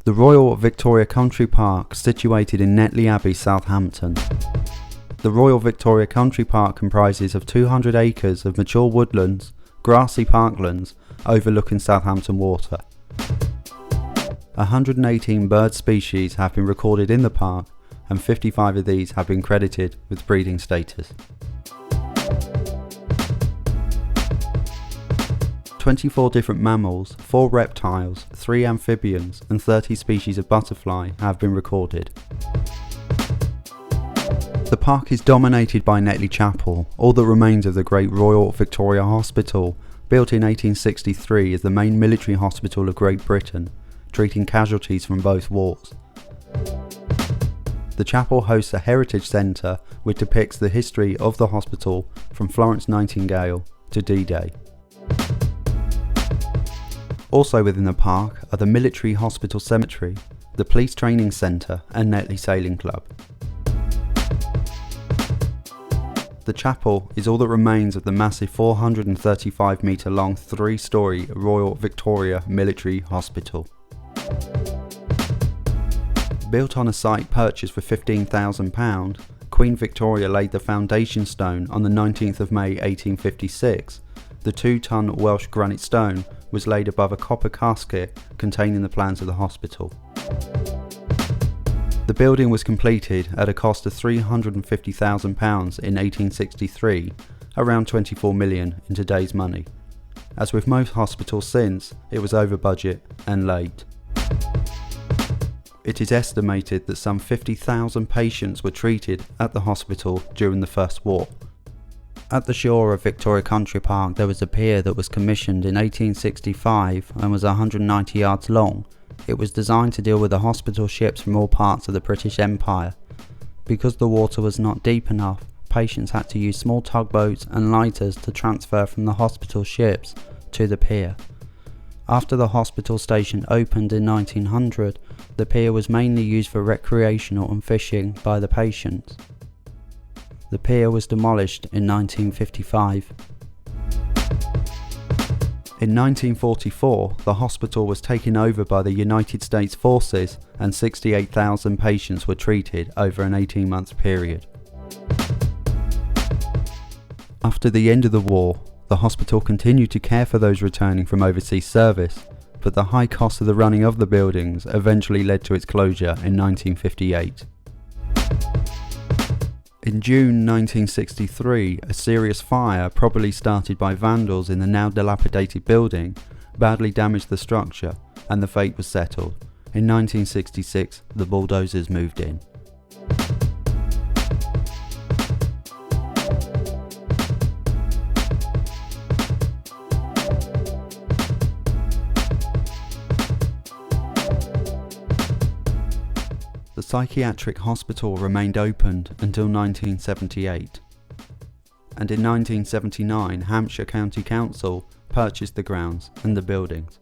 The Royal Victoria Country Park, situated in Netley Abbey, Southampton. The Royal Victoria Country Park comprises of 200 acres of mature woodlands, grassy parklands overlooking Southampton Water. 118 bird species have been recorded in the park, and 55 of these have been credited with breeding status. 24 different mammals, 4 reptiles, 3 amphibians and 30 species of butterfly have been recorded. The park is dominated by Netley Chapel, all that remains of the Great Royal Victoria Hospital, built in 1863 as the main military hospital of Great Britain, treating casualties from both wars. The chapel hosts a heritage centre which depicts the history of the hospital from Florence Nightingale to D-Day. Also within the park are the Military Hospital Cemetery, the Police Training Centre and Netley Sailing Club. The chapel is all that remains of the massive 435 metre long 3-storey Royal Victoria Military Hospital. Built on a site purchased for £15,000, Queen Victoria laid the foundation stone on the 19th of May 1856. The 2-ton Welsh granite stone was laid above a copper casket containing the plans of the hospital. The building was completed at a cost of £350,000 in 1863, around 24 million in today's money. As with most hospitals since, it was over budget and late. It is estimated that some 50,000 patients were treated at the hospital during the First War. At the shore of Victoria Country Park there was a pier that was commissioned in 1865 and was 190 yards long. It was designed to deal with the hospital ships from all parts of the British Empire. Because the water was not deep enough, patients had to use small tugboats and lighters to transfer from the hospital ships to the pier. After the hospital station opened in 1900, the pier was mainly used for recreational and fishing by the patients. The pier was demolished in 1955. In 1944, the hospital was taken over by the United States Forces and 68,000 patients were treated over an 18-month period. After the end of the war, the hospital continued to care for those returning from overseas service, but the high cost of the running of the buildings eventually led to its closure in 1958. In June 1963, a serious fire, probably started by vandals in the now dilapidated building, badly damaged the structure and the fate was settled. In 1966, the bulldozers moved in. The psychiatric hospital remained opened until 1978, and in 1979 Hampshire County Council purchased the grounds and the buildings.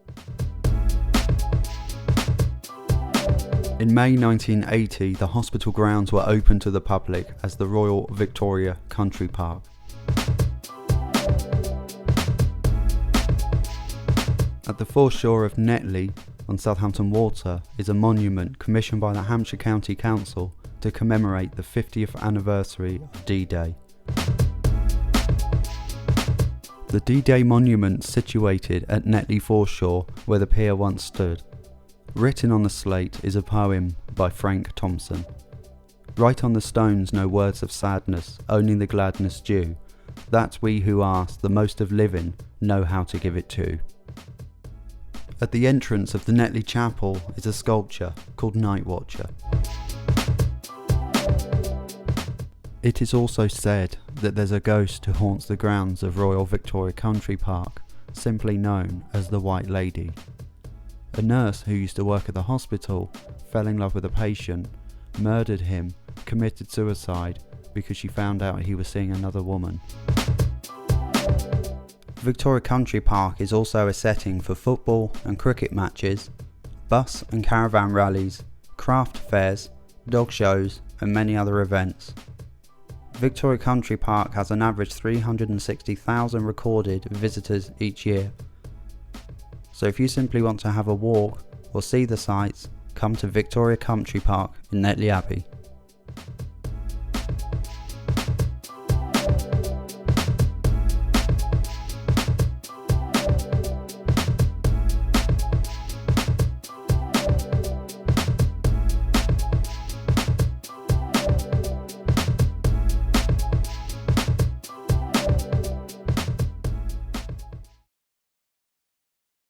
In May 1980 the hospital grounds were opened to the public as the Royal Victoria Country Park. At the foreshore of Netley on Southampton Water is a monument commissioned by the Hampshire County Council to commemorate the 50th anniversary of D-Day. The D-Day monument is situated at Netley foreshore where the pier once stood. Written on the slate is a poem by Frank Thompson. Write on the stones no words of sadness, only the gladness due, that we who ask the most of living know how to give it to. At the entrance of the Netley Chapel is a sculpture called Night Watcher. It is also said that there's a ghost who haunts the grounds of Royal Victoria Country Park, simply known as the White Lady. A nurse who used to work at the hospital fell in love with a patient, murdered him, committed suicide because she found out he was seeing another woman. Victoria Country Park is also a setting for football and cricket matches, bus and caravan rallies, craft fairs, dog shows and many other events. Victoria Country Park has an average 360,000 recorded visitors each year. So if you simply want to have a walk or see the sights, come come to Victoria Country Park in Netley Abbey.